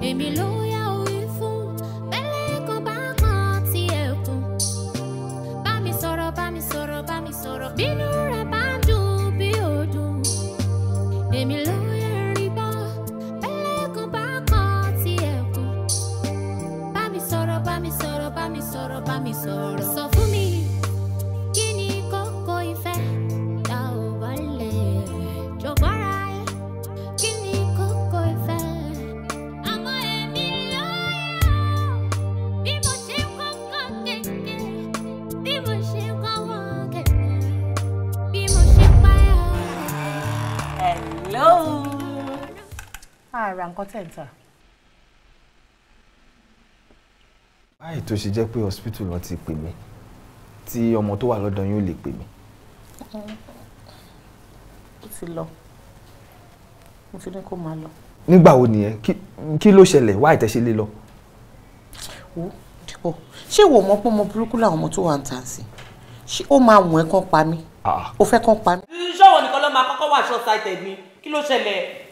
èmi ló yá orí fún bẹ́lẹ̀ kan bá kan tí ẹ̀kún bá mi sọ̀rọ̀ bá mi sọ̀rọ̀ bá mi sọ̀rọ̀ bínú rẹ̀ bá ń dùn bí òdùn èmi ló yá rí bọ́ bẹ́lẹ̀ kan bá kan tí ẹ̀kún bá mi sọ̀rọ̀ bá mi sọ̀rọ̀ bá mi sọ̀rọ̀ bá mi sọ̀rọ̀ sọ fún mi kí ni kókó ìfẹ́ tá ò bá lè jọ̀gbọ́ra ẹ̀ kí ni kókó ìfẹ́. Hello. Ara nǹkan tẹ̀ ń tà. Báyìí tó ṣe jẹ́ pé hospital ló ti pè mí tí ọmọ tó wà lọ́dọ̀ yín ò lè pè mí. Ó ti lọ. Mo ti ní kó máa lọ. Nígbà wo nìyẹn? Kí ló ṣẹlẹ̀? Why tẹ́ ṣe lè lọ? Wo Dípò. Ṣé ìwọ mọ̀ pé ọmọ burúkú làwọn ọmọ tó wà ń tà sí? Ṣé ó máa wùn ẹ́ kán pa mí? Ó fẹ́ kán pa mí? Ṣọ́wọ́ nìkan ló máa kọ́kọ́ wà short sighted ni. Kí ló ṣẹlẹ̀?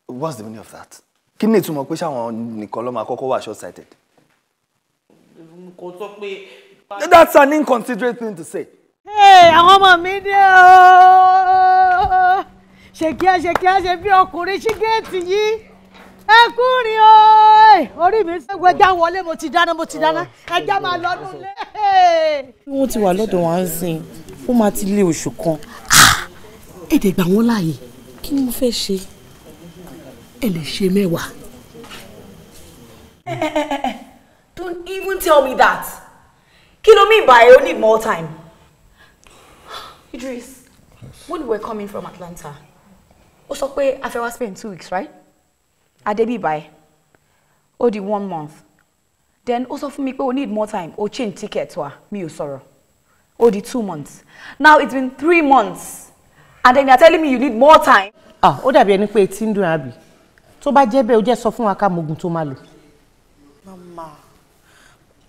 What's the meaning of that? Kí ni ìtumọ̀ pé ṣáwọn nìkan ló máa kọ́kọ́ wà short sighted? Kò sọ pé. That's an inconsiderate thing to say. Hey, àwọn ọmọ mi dé o. Ṣé ṣe bí ọkùnrin ṣí géètì yìí. Ẹ kúrin o. Orí mi ṣe gbẹjà wọlé mo ti dáná. Ẹja máa lọ́dún lé. Wọ́n ti wà lọ́dọ̀ wa ń sìn. Ó máa ti lé oṣù kan. Èdè gbà wọ́n láàyè. Kí ni mo fẹ́ ṣe? Ẹ lè ṣe mẹ́wàá. Don't even tell me that. Kí ló mean by I need more time? Idris, when we were coming from Atlanta, ó sọ pé a fẹ́ wá spend 2 weeks, right? Adebi by. Ó di 1 month. Then ó sọ fún mi pé we need more time. Ó change ticket wa, mi ò sọ̀rọ̀. Ó di 2 months. Now it's been 3 months. And then you're telling me you need more time. Ó dàbí ẹni pé tí ń dùn àbí. Tó bá jẹ́ bẹ́ẹ̀ ó jẹ́ sọ fún wa ká mogun tó máa lò. Mama,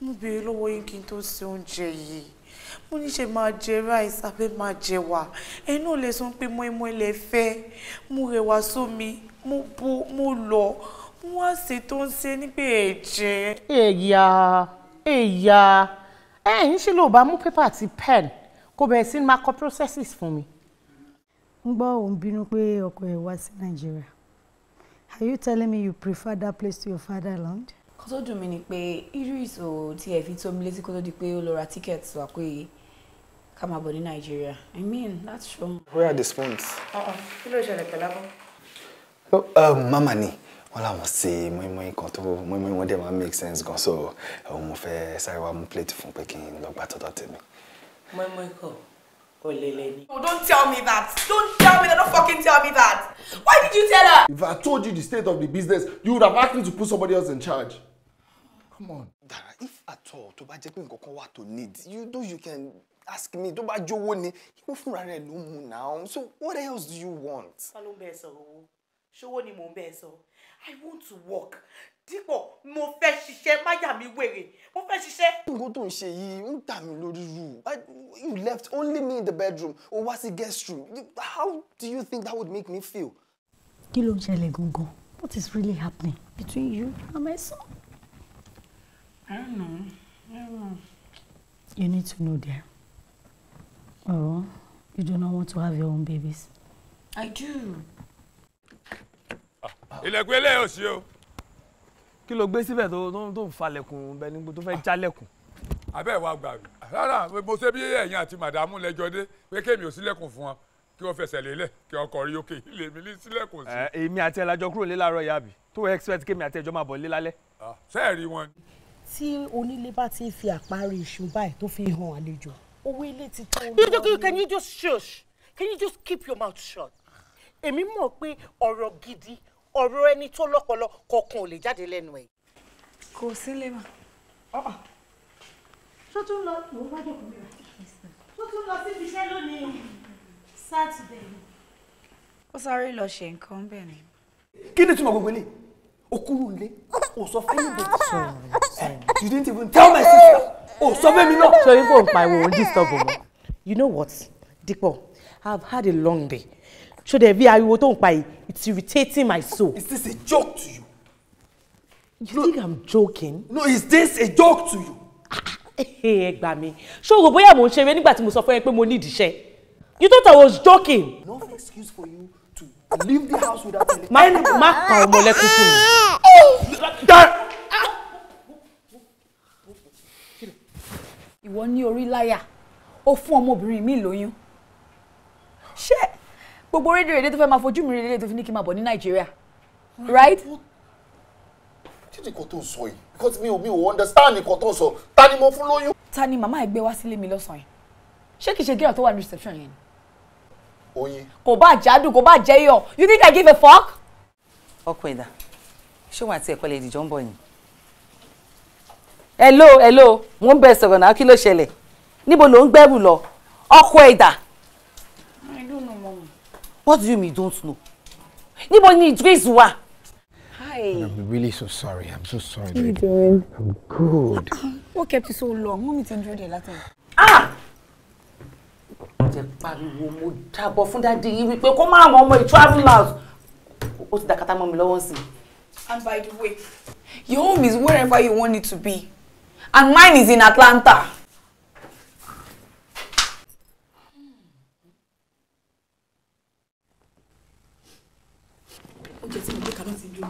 mo béèrè lọ́wọ́ yín kí n tó ṣe oúnjẹ yìí. Mo ní ṣe máa jẹ rice àbí máa jẹ wà. Ẹ̀yin náà lè sọ pé mọ́ínmọ́ín lẹ fẹ́. Mo rẹwà sómi, mo bó, mo lọ. Mo wá ṣe tó ń ṣe ní pé ẹ̀jẹ̀. Èyà. Ẹ̀yin ṣe ló bá mú paper àti pen kó bẹ̀rẹ̀ sí máa kọ processes fún mi. Ń gbọ́ òun bínú pé ọkọ ẹ̀ wá sí Nàìjíríà. Are you telling me you prefer that place to your fatherland? Kó tó dùn mí ni pé Idris ò tiẹ̀ fi tó mi létí kó tó di pé ó lọ ra tickets wá pé ká máa bọ̀ ní Nàìjíríà. I mean, that's true. Where are the spoons? Kí ló ṣẹlẹ̀ pẹ̀lú abọ́? Mama ni wọ́n làwọn ṣe mọ́ínmọ́ín kan tó mọ́ínmọ́ín wọn dẹ̀ máa make sense gan so mo fẹ́ sáré wá mú plate fún pé kí n lọ gbà tọ́tọ́ tèmi. Mọ́ínmọ́ín kọ̀. Oh, don't tell me that. Don't tell me that. Don't fucking tell me that. Why did you tell her? If I told you the state of the business, you would have asked me to put somebody else in charge. Come on. Dara, if at all, tó bá jẹ́ pé nǹkan kan wà tó need, you can ask me. Tó bá jówó ni, ìwọ fúnra rẹ̀ ló mú now. So what else do you want? Ṣé ló ń bẹ́ẹ̀ sọ owó? Ṣówó ni mò ń bẹ́ẹ̀ sọ. I want to work. Dípò mo fẹ́ ṣiṣẹ́, má yà mí wèrè. Mo fẹ́ ṣiṣẹ́. Nǹkan tó ń ṣe yìí ń dà mí lórí rú. You left only me in the bedroom. O wá sí guest room. How do you think that would make me feel? Kí ló ń ṣẹlẹ̀ gangan? What is really happening between you and my son? I don't know. You need to know there. Oh, you do not want to have your own babies. I do. Ilẹ̀kùn eléyìí ò sí o. Kí ló gbé síbẹ̀ tó ń falẹ̀kùn bẹ ní tó fẹ́ jálẹ̀kùn. Abẹ́ ìwà gbà mí. Rárá mo ṣe bí ẹ̀yin àti màdàmú lẹ́jọ́ dé pé kémi ò sílẹ̀kùn fún wọn kí wọ́n fẹsẹ̀ lélẹ̀ kí ọkọ̀ rí òkè ilé mi ní sílẹ̀kùn sí. Èmi àti ẹ̀ lájọ kúrò lé láàárọ̀ ìyá àbí tó expect kémi àti ẹjọ́ máa bọ̀ lé lálẹ́. Sẹ́ẹ̀rí wọn. Tí onílé bá ti fi àparí iṣu báyìí tó fi hàn àlejò owó ilé ti tó. Can you just shush? Can you just keep your mouth shut? Èmi mọ̀ pé ọ̀rọ̀ gidi ọ̀rọ̀ ẹni tó lọ́pọlọ kọ̀ọ̀kan ò lè jáde lẹ́nu ẹ̀. Kò sí lè mà. Ṣó tún lọ mo wá jókòó mi rà. Ṣó tún lọ síbi iṣẹ́ lónìí Saturday. Ó sáré lọ ṣe nǹkan bẹ́ẹ̀ ni. Kí ni túmọ̀ gbogbo ilé? O kúrò nílé, o sọ fún mi. You didn't even tell my sister. O sọ fún mi náà. So you go and buy one disturb me. You know what, Dipo? I've had a long day. Should there be ariwo tó ń pa yìí? It's irritating my soul. Is this a joke to you? You think I'm joking? No, is this a joke to you? Ẹ gbà mí. Ṣé o rò bóyá mo ń ṣeré nígbà tí mo sọ fún ẹ pé mo need iṣẹ́? You thought I was joking? No excuse for you to leave the house without telling anyone. Má pa ọmọ lẹ́kún fún mi. Ìwọ ní orí láyà. Ó fún ọmọbìnrin mi lóyún. Ṣé gbogbo rédíò tó fẹ́ máa fojú mi rédíò tó fi ní kí n máa bọ̀ ní Nàìjíríà? Right? Kí ni nǹkan tó ń sọ yìí? Because mi ò understand nǹkan tó ń sọ. Ta ni mo fún lóyún? Ta ni màmá ẹ gbé wá sílé mi lọ́sàn-án yìí? Ṣé kìí ṣe gẹ́rọ̀ tó wà ní reception yẹn? Oyin. Kò bá jádùn, kò bá jẹ́ yọ̀. You think I give a fuck? Ọkọ ẹ̀dá, ṣé wàá ti ẹ̀kọ́ lè dìjọ́ ń bọ̀ yìí? Hello, mo ń bẹ sọ̀rọ̀ náà, kí ló ṣẹlẹ̀? Níbo ló ń gbẹ́rù lọ? Ọkọ ẹ̀dá. I don't know, Mom. What do you mean you don't know? Níbo ni Idris wà? Hi. I'm really so sorry. I'm so sorry, How you baby. doing? I'm good. What kept you so long? Mommy ti enjoy the Latin. Jẹ́ pariwo mo jábọ̀ fún dáàdi yìí wípé kó má àwọn ọmọ travel out. Ó ti dàkátà mọ́ mi lọ́wọ́ sí. And by the way, your home is wherever you want it to be. And mine is in Atlanta. Okay, so we cannot see you.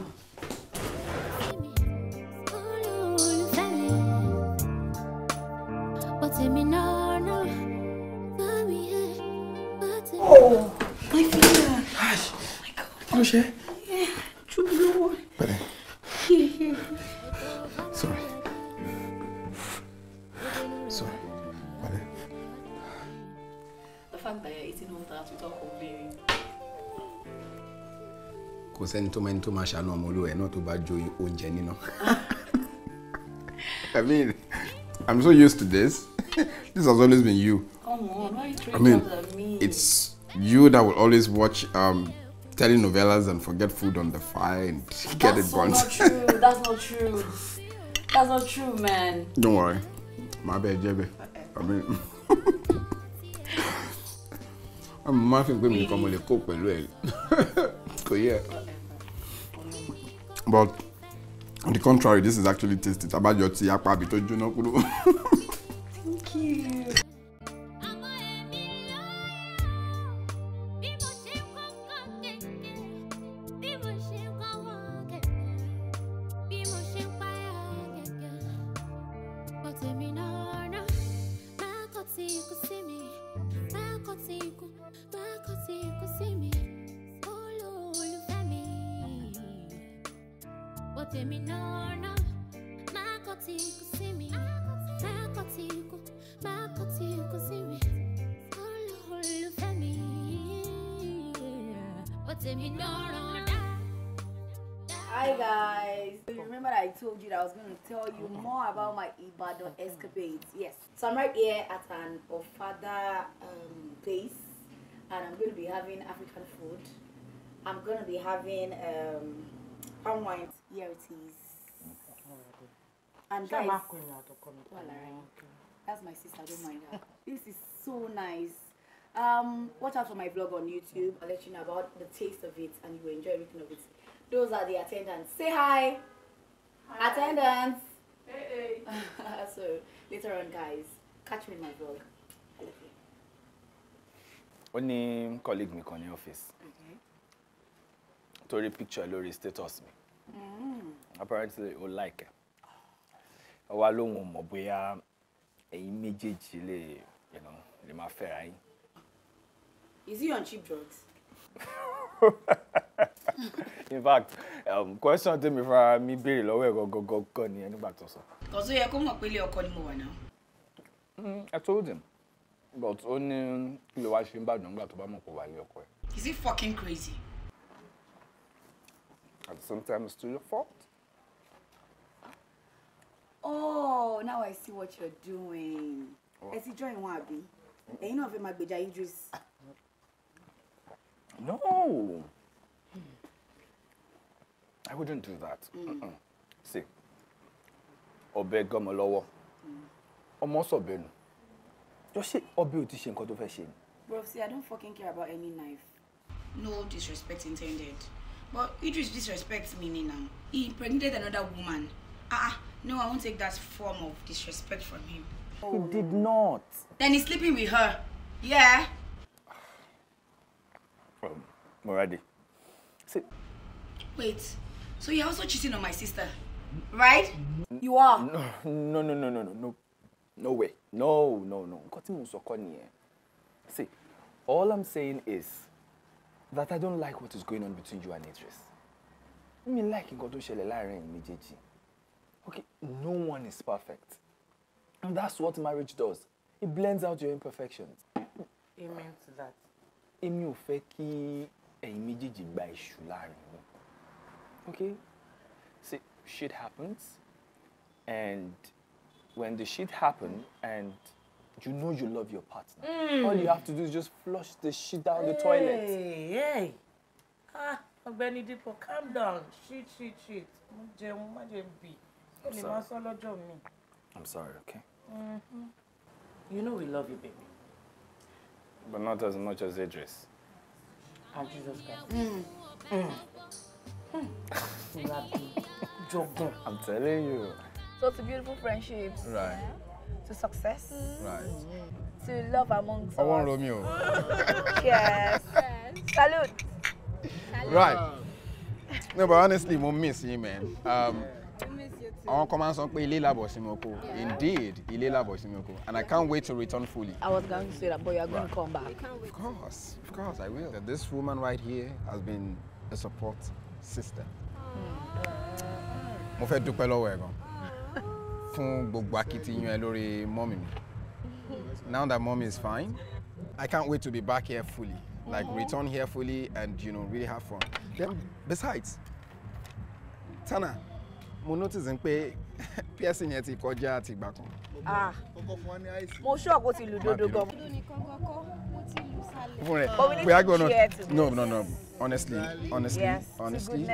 Oh, my finger. Gosh. My God. Oh, shit. Yeah, true. Better. Yeah. Sorry. Sorry. Better. The fact that you're eating all that without complaining. Kò sẹ́ni tó máa ṣàánú ọmọ olúwa ẹ̀ náà tó bá jó oúnjẹ níná. I mean, I'm so used to this. This has always been you. Come on, why are you I throwing mean, jobs at me? it's you that will always watch telenovelas and forget food on the fire and get it burnt. That's not true. That's not true. That's not true, man. Don't worry. My bad, Jebe. I mean, I'm laughing when we come on the cook well. Yeah. But on the contrary, this is actually tasty. About your tea, Thank you. Hi guys, so you remember that I told you that I was going to tell you more about my Ibadan escapades. Yes, so I'm right here at an Ofada place and I'm going to be having African food. I'm going to be having palm wine. Here it is. And guys, that's my sister, don't mind her. This is so nice. Watch out for my vlog on YouTube. I'll let you know about the taste of it and you will enjoy everything of it. Those are the attendants. Say hi. Hi. Attendants. Hey. So later on, guys, catch me in my vlog. I love you. Only colleague me in the office. Okay. Torí picture lórí status me. Apparently, you like it. Wa lohun mọ̀ bóyá ẹ̀yin méjèèjì lè, lè máa fẹ́ra yín. Is he on cheap drugs? In fact, question tell me for me béèrè lọ́wọ́ ẹ̀ gọ́gọ́gọ́ ni nígbà tó sọ. Cause ó yẹ kó mọ̀ pé ilé ọkọ ni mo wà now. I told him, but ó ní kí ló wá ṣe ń bàdàn nígbà tó bá mọ̀ pé wà ilé ọkọ ẹ̀. Is he fucking crazy? At the same time, it's still your fault. Oh, now I see what you're doing. Ẹ ti join wọn àbí? Ẹ̀yin náà fẹ́ máa gbèjà Idris. No. I wouldn't do that. See, ọbẹ̀ gọmọ lọ́wọ́. Ọmọ sọ̀bẹ̀ nù. Just say ọbẹ̀ ò ti ṣe nǹkan tó fẹ́ ṣe ni. Bro, see, I don't fucking care about any knife. No disrespect intended. But Idris disrespects me now. He impregnated another woman. No, I won't take that form of disrespect from him. He did not. Then he's sleeping with her. Yeah. Moradi. See. Wait. So you're also cheating on my sister, right? You are. No. No way. No. See, all I'm saying is that I don't like what is going on between you and Idris. I mean, like in Lánre. Okay, no one is perfect. And that's what marriage does. It blends out your imperfections. Amen to that. Èmi ò fẹ́ kí ẹ̀yin méjèèjì gba èṣù láàrin yín. Okay? See, shit happens. And when the shit happens and you know you love your partner, all you have to do is just flush the shit down the toilet. Hey. Ọ̀gbẹ́ni Dípò, calm down. Shit. I'm sorry, okay? You know we love you, baby. But not as much as Idris. And Jesus Christ. I'm telling you. So it's a beautiful friendship. Right. To success. Right. To love amongst I want us. Romeo. Yes. Salute. Right. No, but honestly, I miss you, man. I want to come and say ilé labo simoko. Indeed, ilé labo simoko. And I can't wait to return fully. I was going to say that, but you're going to come back. Of course, I will. This woman right here has been a support system. Mo fẹ́ dúpẹ́ lọ́wọ́ ẹ gan. Fún gbogbo akitiyan ẹ lórí mommy mi. Now that mommy is fine, I can't wait to be back here fully. Like return here fully and really have fun. Then besides, Tana, mo notice pé piercing yẹn ti kọjá àti ìgbà kan. Mo sure kó ti lù dodo gan. We are going to no. Honestly, yes, honestly,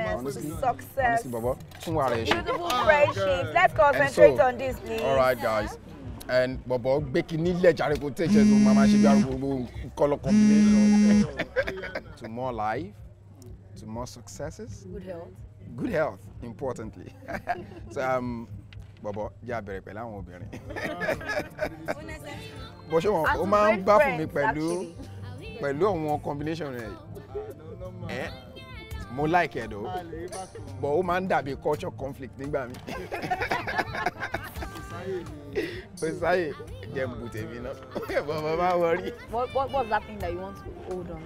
success, Baba. beautiful friendships. Let's concentrate on this, please. All right, guys. And Baba, baking jare ko take to mama she be color combination. To more life, to more successes. Good health, importantly. So Baba, ja bẹ̀rẹ̀ pẹ̀lú àwọn obìnrin. Bó ṣe wọ́n ó máa ń bá fún mi pẹ̀lú àwọn combination rẹ̀. Mo like it though. But ó máa ń dàbí culture conflict nígbà mi. Besides, Gbo Temi Naa. But Mama worry. What's that thing that you want to hold on to?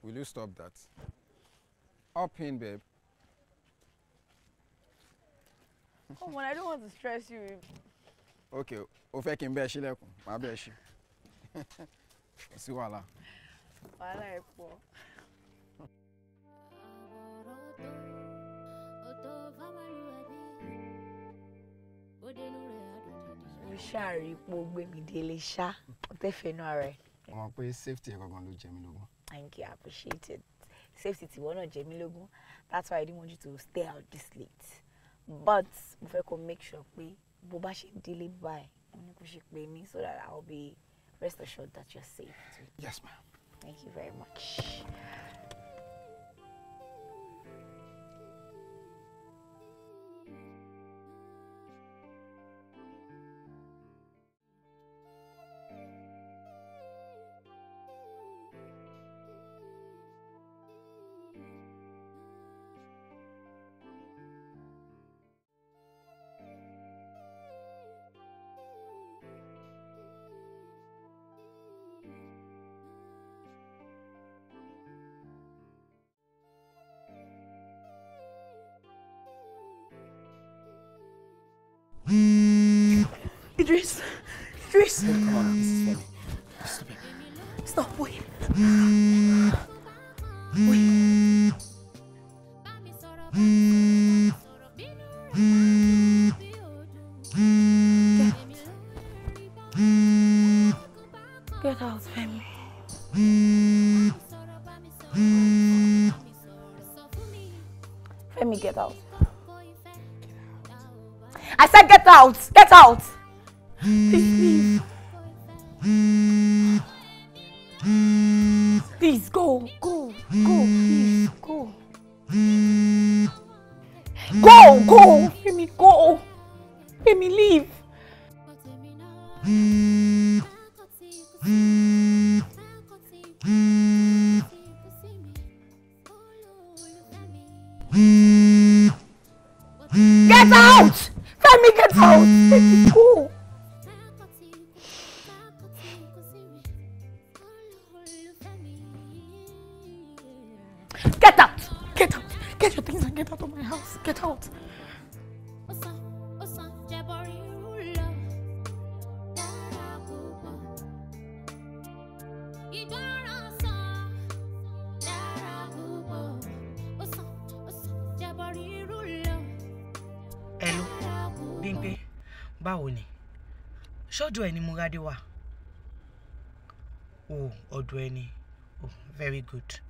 Will you stop that? Up in, babe. Come on, I don't want to stress you. Okay, o fẹ́ kí n bẹ́ ṣí lẹ́kùn, màá bẹ́ ṣí. Kò sí wàhálà. Wàhálà ẹ̀ pọ̀. Mo ṣàrí ipò gbèmí délé ṣá, ó tẹ́ fẹ́nu ara ẹ̀. Mo mọ̀ pé safety ẹ̀ gangan ló jẹ mí lógún. Thank you, I appreciate it. Safety ti wọ́n náà jẹ mí lógún. That's why I didn't want you to stay out this late. But mo fẹ́ kó make sure pé bó bá ṣe délé báyìí, mo ní kó ṣe pè mí so that I'll be rest assured that you're safe too. Yes, ma'am. Thank you very much. Idris. Come on, this is Femi. Stop it. Stop, wait. Get out, Femi. Femi, get out. I said get out! Get out! Please, please. Please, go, please, go. Go! Femi, go! Femi, leave. Get out! Femi, get out! Femi, go! Get out! Get out! Get your things and get out of my house. Get out! Báwo ni? Ṣọ́dọ̀ ẹni Múradé wà? Oh, ọ̀dọ̀ ẹni. Oh, very good.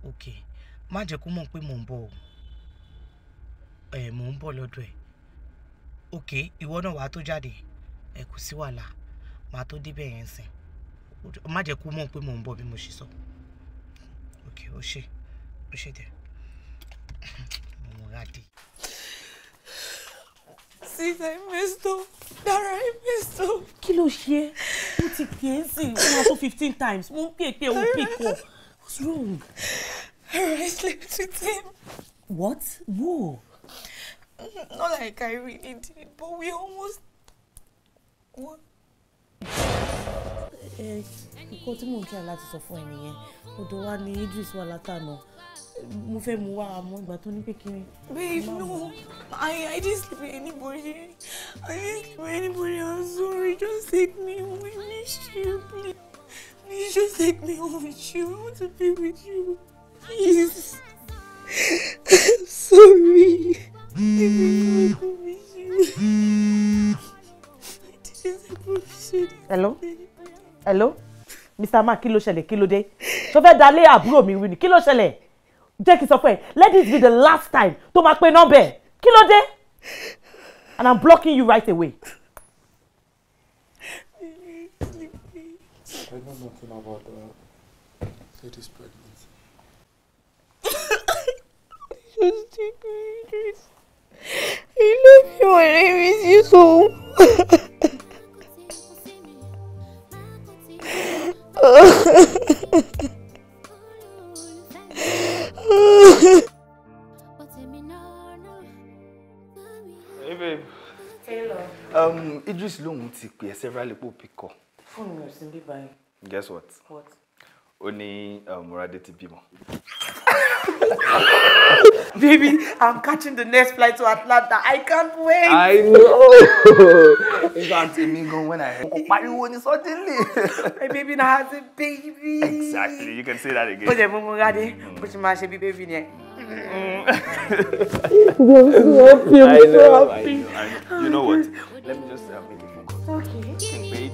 Okay. Má jẹ́ kó mọ̀ pé mò ń bọ̀ o. Mò ń bọ̀ lọ́dọ̀ ẹ̀. Okay, ìwọ náà wàá tó jáde. Kò sí wàhálà. Màá tó débẹ̀ yẹn sìn. Má jẹ́ kó mọ̀ pé mò ń bọ̀ bí mo ṣe sọ. Okay, ó ṣé dẹ̀. Múradé. Sis, I messed up. Dara, I messed up. Kí ló ṣe? Mo ti pè é sí i 15 times. Mo ń pè ó pick up. What's wrong? I slept with him. What? Whoa. Not like I really did, but we almost... What? Nǹkan tí mò ń try láti sọ fún ẹ nìyẹn. Ọ̀dọ̀ wa ni Idris wà látànà. Mo fẹ́ mú wá àmọ́ ìgbà tó ní pé kí n. Babe, no. I didn't sleep with anybody. I'm sorry. Just take me home. I miss you, please. Please just take me home with you. I want to be with you. Please. I'm sorry. I miss you. Hello? Mr. Ma, kí ló ṣẹlẹ̀, kí ló dé? Ṣó fẹ́ dalé àbúrò mi wí ni, kí ló ṣẹlẹ̀? Jẹ́ kí n sọ fún ẹ, let this be the last time tó máa pe nọ́mbà ẹ̀. Kí ló dé? And I'm blocking you right away. I know nothing about lady's pregnancy. Just take me, Idris. I love you and I miss you so much. Hey babe. Hello. Idris lóhun ti pè ẹ́ several people pick up. Phone mi ò sí níbí báyìí. Guess what? What? Ó ní Múradé ti bímọ. Baby, I'm catching the next flight to Atlanta. I can't wait. I know. In fact, when I heard suddenly. My baby now has a baby. Exactly. You can say that again. Oje Múradé, bó ṣe máa ṣe bí baby ni. I know. You know what? Let me just make a phone call. Okay.